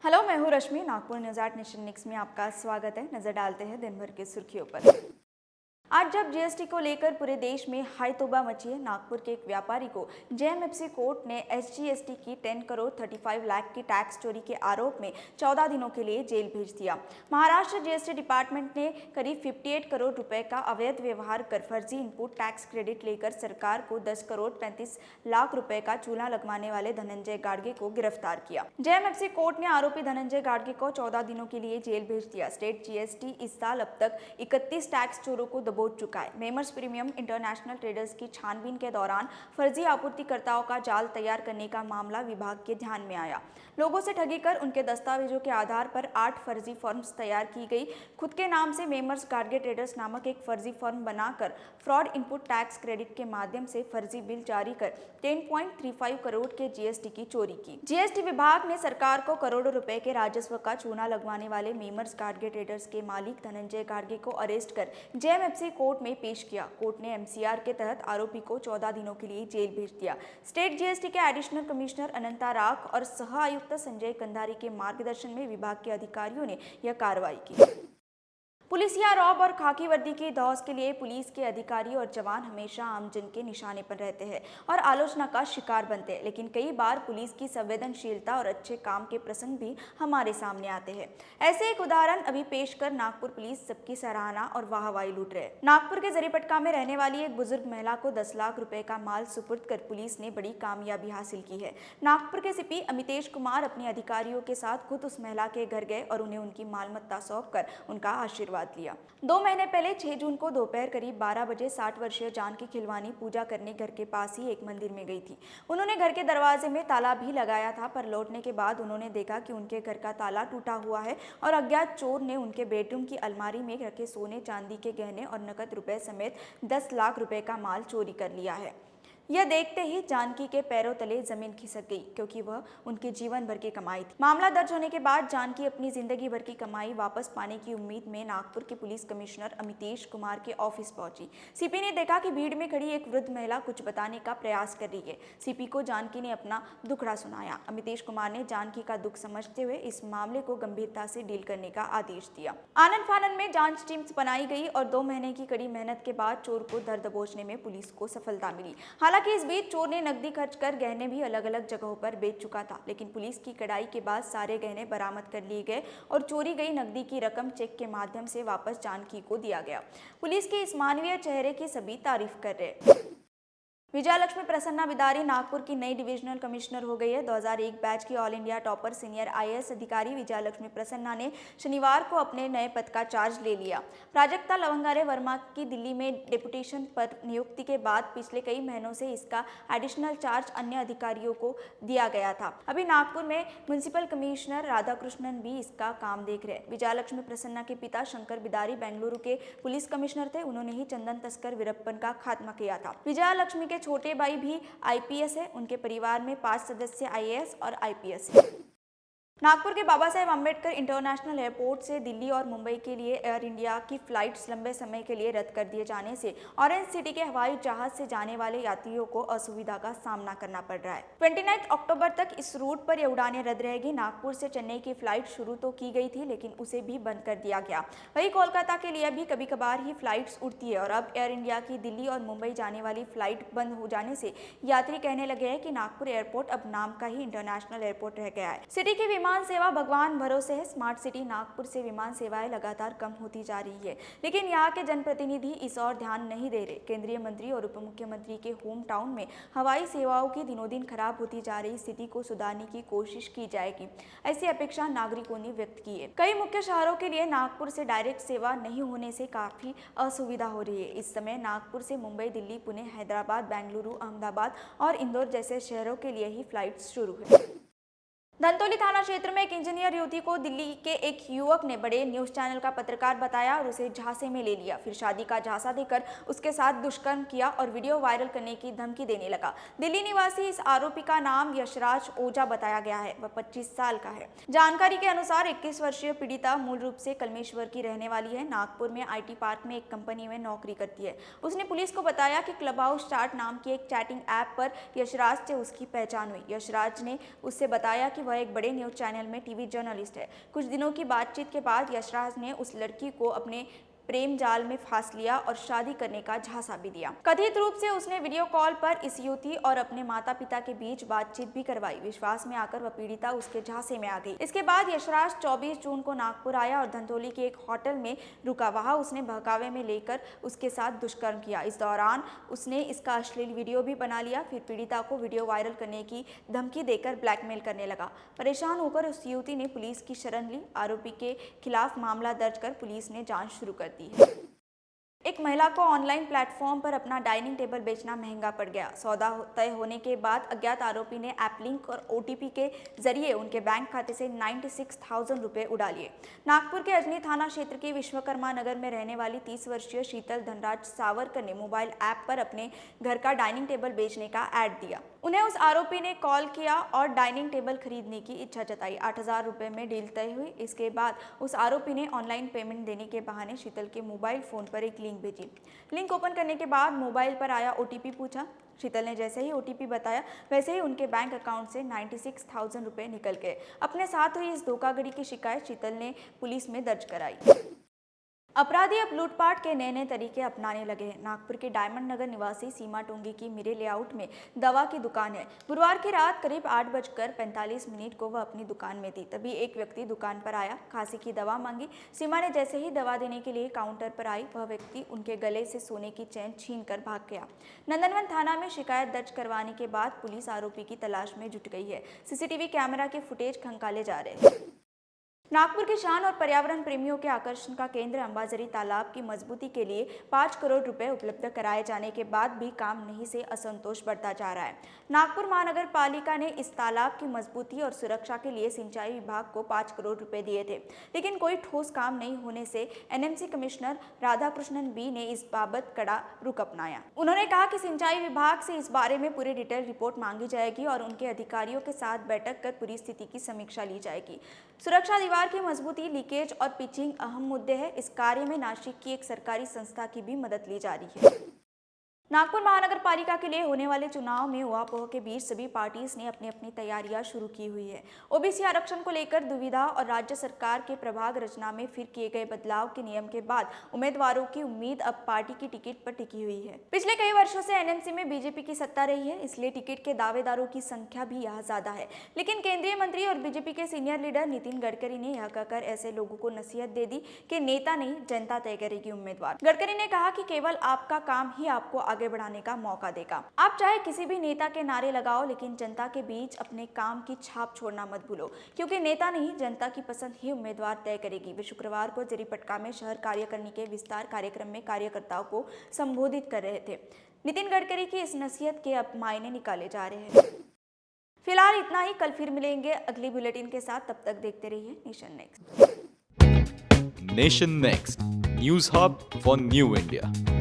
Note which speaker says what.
Speaker 1: Hello, मैं हूँ रश्मि। Nagpur news 8 nation next में आपका स्वागत है। नजर डालते हैं दिन भर की सुर्खियों पर। आज जब जीएसटी को लेकर पूरे देश में हाई तौबा मची है, नागपुर के एक व्यापारी को जेएमएफसी कोर्ट ने एसजीएसटी की 10 करोड़ 35 लाख की टैक्स चोरी के आरोप में 14 दिनों के लिए जेल भेज दिया। महाराष्ट्र जीएसटी डिपार्टमेंट ने करीब 58 करोड़ रुपए का अवैध व्यवहार कर फर्जी इनपुट टैक्स क्रेडिट लेकर सरकार को 10 करोड़ 35 लाख रुपए का चूल्हा लगवाने वाले धनंजय गाडगे को गिरफ्तार किया। जेएमएफसी कोर्ट ने आरोपी धनंजय गाडगे को 14 दिनों के लिए जेल भेज दिया। स्टेट जीएसटी इस साल अब तक 31 टैक्स चोरों को दबोच चुका है। मेमर्स प्रीमियम इंटरनेशनल ट्रेडर्स की छानबीन के दौरान फर्जी आपूर्तिकर्ताओं का जाल तैयार करने का मामला विभाग के ध्यान में आया। लोगों से ठगी कर उनके दस्तावेजों के आधार पर 8 फर्जी फर्म्स तैयार की गई। खुद के नाम से मेमर्स गाडगे ट्रेडर्स नामक एक फर्जी फर्म बनाकर फ्रॉड इनपुट टैक्स क्रेडिट के माध्यम से फर्जी बिल जारी कर 10.35 करोड़ के जीएसटी की चोरी की। जीएसटी विभाग ने सरकार को करोड़ों रुपए के राजस्व का चूना लगवाने वाले मेमर्स गाडगे ट्रेडर्स के मालिक धनंजय गाडगे को अरेस्ट कर जेएमएफसी कोर्ट में पेश किया। कोर्ट ने एमसीआर के तहत आरोपी को 14 दिनों के लिए जेल भेज दिया। स्टेट जीएसटी के एडिशनल कमिश्नर अनंता राख और सह आयुक्त संजय कंधारी के मार्गदर्शन में विभाग के अधिकारियों ने यह कार्रवाई की। पुलिसिया रौब और खाकी वर्दी की धौस के लिए पुलिस के अधिकारी और जवान हमेशा आमजन के निशाने पर रहते हैं और आलोचना का शिकार बनते हैं, लेकिन कई बार पुलिस की संवेदनशीलता और अच्छे काम के प्रसंग भी हमारे सामने आते हैं। ऐसे एक उदाहरण अभी पेश कर नागपुर पुलिस सबकी सराहना और वाहवाही लूट रहे। नागपुर के जरीपटका में रहने वाली एक बुजुर्ग महिला को 10 लाख रुपए का माल सुपुर्द कर पुलिस ने बड़ी कामयाबी हासिल की है। नागपुर के सीपी अमितेश कुमार अपने अधिकारियों के साथ खुद उस महिला के घर गए और उन्हें उनकी मालमत्ता सौंप कर उनका आशीर्वाद लिया। 2 महीने पहले 6 जून को दोपहर करीब 12 बजे 60 वर्षीय जानकी खिलवानी पूजा करने घर के पास ही एक मंदिर में गई थी। उन्होंने घर के दरवाजे में ताला भी लगाया था, पर लौटने के बाद उन्होंने देखा कि उनके घर का ताला टूटा हुआ है और अज्ञात चोर ने उनके बेडरूम की अलमारी में रखे सोने चांदी के गहने और नकद रुपए समेत 10 लाख रुपए का माल चोरी कर लिया है। यह देखते ही जानकी के पैरों तले जमीन खिसक गई, क्योंकि वह उनके जीवन भर की कमाई थी। मामला दर्ज होने के बाद जानकी अपनी जिंदगी भर की कमाई वापस पाने की उम्मीद में नागपुर के पुलिस कमिश्नर अमितेश कुमार के ऑफिस पहुंची। सीपी ने देखा कि भीड़ में खड़ी एक वृद्ध महिला कुछ बताने का प्रयास कर रही है। सीपी को जानकी ने अपना दुखड़ा सुनाया। अमितेश कुमार ने जानकी का दुख समझते हुए इस मामले को गंभीरता से डील करने का आदेश दिया। आनन फानन में जांच टीम बनाई गई और 2 महीने की कड़ी मेहनत के बाद चोर को धर दबोचने में पुलिस को सफलता मिली। हालांकि इस बीच चोर ने नकदी खर्च कर गहने भी अलग अलग जगहों पर बेच चुका था, लेकिन पुलिस की कड़ाई के बाद सारे गहने बरामद कर लिए गए और चोरी गई नकदी की रकम चेक के माध्यम से वापस जानकी को दिया गया। पुलिस के इस मानवीय चेहरे की सभी तारीफ कर रहे। विजयलक्ष्मी प्रसन्ना बिदारी नागपुर की नई डिविजनल कमिश्नर हो गई है। 2001 बैच की all India topper senior IAS अधिकारी विजयलक्ष्मी प्रसन्ना ने शनिवार को अपने नए पद का चार्ज ले लिया। प्राजक्ता लवंगारे वर्मा की दिल्ली में डेपुटेशन पर नियुक्ति के बाद पिछले कई महीनों से इसका एडिशनल चार्ज अन्य अधिकारियों को दिया गया था। अभी नागपुर में म्युनिसिपल कमिश्नर राधाकृष्णन भी इसका काम देख रहे। विजयलक्ष्मी प्रसन्ना के पिता शंकर बिदारी बेंगलुरु के पुलिस कमिश्नर थे। उन्होंने ही चंदन तस्कर वीरप्पन का खात्मा किया था। विजयलक्ष्मी के छोटे भाई भी आईपीएस है। उनके परिवार में 5 सदस्य आईएएस और आईपीएस है। नागपुर के बाबा साहेब अम्बेडकर इंटरनेशनल एयरपोर्ट से दिल्ली और मुंबई के लिए एयर इंडिया की फ्लाइट्स लंबे समय के लिए रद्द कर दिए जाने से ऑरेंज सिटी के हवाई जहाज से जाने वाले यात्रियों को असुविधा का सामना करना पड़ रहा है। 29 अक्टूबर तक इस रूट पर ये उड़ानें रद्द रहेगी। नागपुर से चेन्नई की फ्लाइट शुरू तो की गई थी, लेकिन उसे भी बंद कर दिया गया। वहीं कोलकाता के लिए भी कभी कभार ही फ्लाइट्स उड़ती है और अब एयर इंडिया की दिल्ली और मुंबई जाने वाली फ्लाइट बंद हो जाने से यात्री कहने लगे हैं कि नागपुर एयरपोर्ट अब नाम का ही इंटरनेशनल एयरपोर्ट रह गया है। सिटी की विमान सेवा भगवान भरोसे है। स्मार्ट सिटी नागपुर से विमान सेवाएं लगातार कम होती जा रही है, लेकिन यहाँ के जनप्रतिनिधि इस ओर ध्यान नहीं दे रहे। केंद्रीय मंत्री और उप मुख्यमंत्री के होम टाउन में हवाई सेवाओं की दिनों दिन खराब होती जा रही स्थिति को सुधारने की कोशिश की जाएगी, ऐसी अपेक्षा नागरिकों ने व्यक्त की है। कई मुख्य शहरों के लिए नागपुर से डायरेक्ट सेवा नहीं होने से काफी असुविधा हो रही है। इस समय नागपुर से मुंबई, दिल्ली, पुणे, हैदराबाद, बेंगलुरु, अहमदाबाद और इंदौर जैसे शहरों के लिए ही फ्लाइट्स शुरू है। धनतौली थाना क्षेत्र में एक इंजीनियर युवती को दिल्ली के एक युवक ने बड़े न्यूज चैनल का पत्रकार बताया और उसे झांसे में ले लिया। फिर शादी का झांसा देकर उसके साथ दुष्कर्म किया और वीडियो वायरल करने की धमकी देने लगा। दिल्ली निवासी इस आरोपी का नाम यशराज ओझा बताया गया है। वह 25 साल का है। जानकारी के अनुसार 21 वर्षीय पीड़िता मूल रूप से कलमेश्वर की रहने वाली है। नागपुर में आईटी पार्क में एक कंपनी में नौकरी करती है। उसने पुलिस को बताया कि क्लब हाउस चार्ट नाम की एक चैटिंग ऐप पर यशराज से उसकी पहचान हुई। यशराज ने उससे बताया कि वह एक बड़े न्यूज चैनल में टीवी जर्नलिस्ट है। कुछ दिनों की बातचीत के बाद यशराज ने उस लड़की को अपने प्रेम जाल में फांस लिया और शादी करने का झांसा भी दिया। कथित रूप से उसने वीडियो कॉल पर इस युवती और अपने माता पिता के बीच बातचीत भी करवाई। विश्वास में आकर वह पीड़िता उसके झांसे में आ गई। इसके बाद यशराज 24 जून को नागपुर आया और धंतोली के एक होटल में रुका। वहां उसने बहकावे में लेकर उसके साथ दुष्कर्म किया। इस दौरान उसने इसका अश्लील वीडियो भी बना लिया। फिर पीड़िता को वीडियो वायरल करने की धमकी देकर ब्लैकमेल करने लगा। परेशान होकर उस युवती ने पुलिस की शरण ली। आरोपी के खिलाफ मामला दर्ज कर पुलिस ने जांच शुरू कर दी। एक महिला को ऑनलाइन प्लेटफॉर्म पर अपना डाइनिंग टेबल बेचना महंगा पड़ गया। सौदा तय होने के बाद अज्ञात आरोपी ने ऐप लिंक और OTP के जरिए उनके बैंक खाते से 96,000 रुपए उड़ा लिए। नागपुर के अजनी थाना क्षेत्र के विश्वकर्मा नगर में रहने वाली 30 वर्षीय शीतल धनराज सावरकर ने मोबाइल ऐप पर अपने घर का डाइनिंग टेबल बेचने का ऐड दिया। उन्हें उस आरोपी ने कॉल किया और डाइनिंग टेबल खरीदने की इच्छा जताई। 8,000 रुपए में डील तय हुई। इसके बाद उस आरोपी ने ऑनलाइन पेमेंट देने के बहाने शीतल के मोबाइल फोन पर एक लिंक भेजी। लिंक ओपन करने के बाद मोबाइल पर आया OTP पूछा। शीतल ने जैसे ही OTP बताया वैसे ही उनके बैंक अकाउंट से 96,000 रुपए निकल गए। अपने साथ हुई इस धोखाधड़ी की शिकायत शीतल ने पुलिस में दर्ज कराई। अपराधी अब लूटपाट के नए नए तरीके अपनाने लगे हैं। नागपुर के डायमंड नगर निवासी सीमा टोंगी की मिरे लेआउट में दवा की दुकान है। गुरुवार की रात करीब 8:45 को वह अपनी दुकान में थी। तभी एक व्यक्ति दुकान पर आया, खांसी की दवा मांगी। सीमा ने जैसे ही दवा देने के लिए काउंटर पर आई, वह व्यक्ति उनके गले से सोने की चेन छीन कर भाग गया। नंदनवन थाना में शिकायत दर्ज करवाने के बाद पुलिस आरोपी की तलाश में जुट गई है। CCTV कैमरा के फुटेज खंगाले जा रहे हैं। नागपुर की शान और पर्यावरण प्रेमियों के आकर्षण का केंद्र अंबाझरी तालाब की मजबूती के लिए 5 करोड़ रुपए उपलब्ध कराए जाने के बाद भी काम नहीं से असंतोष बढ़ता जा रहा है। नागपुर महानगर पालिका ने इस तालाब की मजबूती और सुरक्षा के लिए सिंचाई विभाग को 5 करोड़ रुपए दिए थे, लेकिन कोई ठोस काम नहीं होने से NMC कमिश्नर राधाकृष्णन B ने इस बाबत कड़ा रुख अपनाया। उन्होंने कहा कि सिंचाई विभाग से इस बारे में पूरी डिटेल रिपोर्ट मांगी जाएगी और उनके अधिकारियों के साथ बैठक कर पूरी स्थिति की समीक्षा ली जाएगी। सुरक्षा दीवार की मजबूती, लीकेज और पिचिंग अहम मुद्दे हैं। इस कार्य में नासिक की एक सरकारी संस्था की भी मदद ली जा रही है। नागपुर महानगर पालिका के लिए होने वाले चुनाव में उहापोह के बीच सभी पार्टीज ने अपनी अपनी तैयारियां शुरू की हुई है। OBC आरक्षण को लेकर दुविधा और राज्य सरकार के प्रभाग रचना में फिर किए गए बदलाव के नियम के बाद उम्मीदवारों की उम्मीद अब पार्टी की टिकट पर टिकी हुई है। पिछले कई वर्षों से NMC में BJP की सत्ता रही है, इसलिए टिकट के दावेदारों की संख्या भी यहाँ ज्यादा है। लेकिन केंद्रीय मंत्री और BJP के सीनियर लीडर नितिन गडकरी ने यह कहकर ऐसे लोगों को नसीहत दे दी कि नेता नहीं, जनता तय करेगी उम्मीदवार। गडकरी ने कहा कि केवल आपका काम ही आपको आगे बढ़ाने का मौका देगा। आप चाहे किसी भी नेता के नारे लगाओ, लेकिन जनता के बीच अपने काम की छाप छोड़ना मत भूलो, क्योंकि नेता नहीं, जनता की पसंद ही उम्मीदवार तय करेगी। वे शुक्रवार को जरीपटका में शहर कार्यकारिणी के विस्तार कार्यक्रम में कार्यकर्ताओं को संबोधित कर रहे थे। नितिन गडकरी की इस नसीहत के अब मायने निकाले जा रहे हैं। फिलहाल इतना ही। कल फिर मिलेंगे अगली बुलेटिन के साथ। तब तक देखते रहिए nation next.
Speaker 2: Nation next news hub for new India.